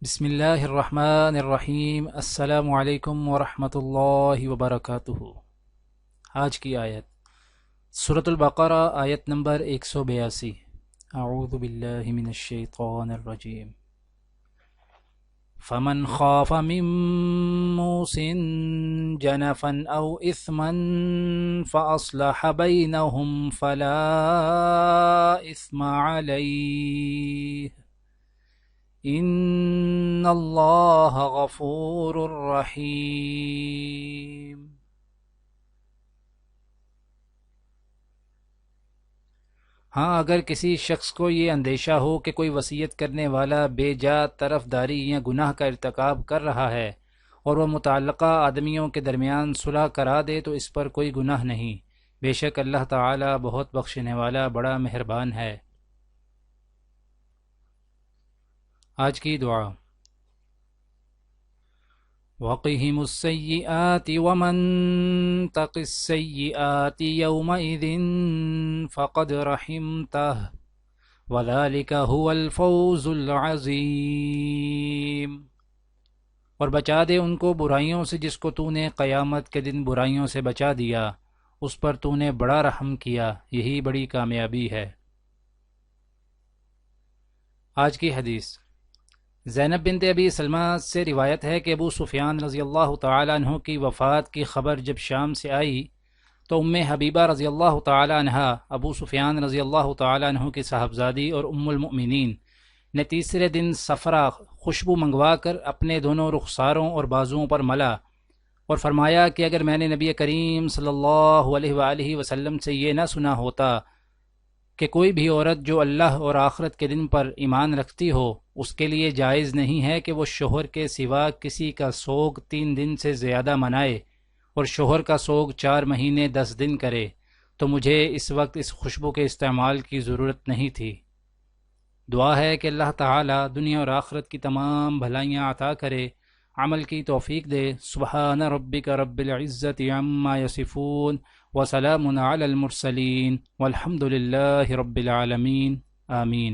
بسم اللہ الرحمن الرحیم۔ السلام علیکم ورحمۃ اللہ وبرکاتہ۔ آج کی آیت سورۃ البقرہ، آیت نمبر 182۔ اعوذ باللہ من الشیطان الرجیم۔ فمن خاف من موص جنفا او اثما فاصلح بینہم فلا اثم علیہ ان اللہ غفور رحیم۔ ہاں، اگر کسی شخص کو یہ اندیشہ ہو کہ کوئی وصیت کرنے والا بے جا طرفداری یا گناہ کا ارتکاب کر رہا ہے اور وہ متعلقہ آدمیوں کے درمیان صلح کرا دے تو اس پر کوئی گناہ نہیں، بے شک اللہ تعالی بہت بخشنے والا بڑا مہربان ہے۔ آج کی دعا: وَقِهِمُ السَّيِّئَاتِ وَمَن تَقِ السَّيِّئَاتِ يَوْمَئِذٍ فَقَدْ رَحِمْتَهُ وَذَلِكَ هُوَ الْفَوْزُ الْعَظِيمُ۔ اور بچا دے ان کو برائیوں سے جس کو تو نے قیامت کے دن برائیوں سے بچا دیا، اس پر تو نے بڑا رحم کیا، یہی بڑی کامیابی ہے۔ آج کی حدیث: زینب بنت ابی سلمہ سے روایت ہے کہ ابو سفیان رضی اللہ تعالیٰ عنہ کی وفات کی خبر جب شام سے آئی تو ام حبیبہ رضی اللہ تعالیٰ عنہ، ابو سفیان رضی اللہ تعالیٰ عنہ کی صاحبزادی اور ام المؤمنین، نے تیسرے دن صفرا خوشبو منگوا کر اپنے دونوں رخساروں اور بازوؤں پر ملا اور فرمایا کہ اگر میں نے نبی کریم صلی اللہ علیہ وآلہ وسلم سے یہ نہ سنا ہوتا کہ کوئی بھی عورت جو اللہ اور آخرت کے دن پر ایمان رکھتی ہو، اس کے لیے جائز نہیں ہے کہ وہ شوہر کے سوا کسی کا سوگ 3 دن سے زیادہ منائے اور شوہر کا سوگ 4 مہینے 10 دن کرے، تو مجھے اس وقت اس خوشبو کے استعمال کی ضرورت نہیں تھی۔ دعا ہے کہ اللہ تعالی دنیا اور آخرت کی تمام بھلائیاں عطا کرے، عمل کی توفیق دے۔ سبحان ربک رب العزت عما یصفون وسلام علی المرسلین والحمد للہ رب العالمین، آمین۔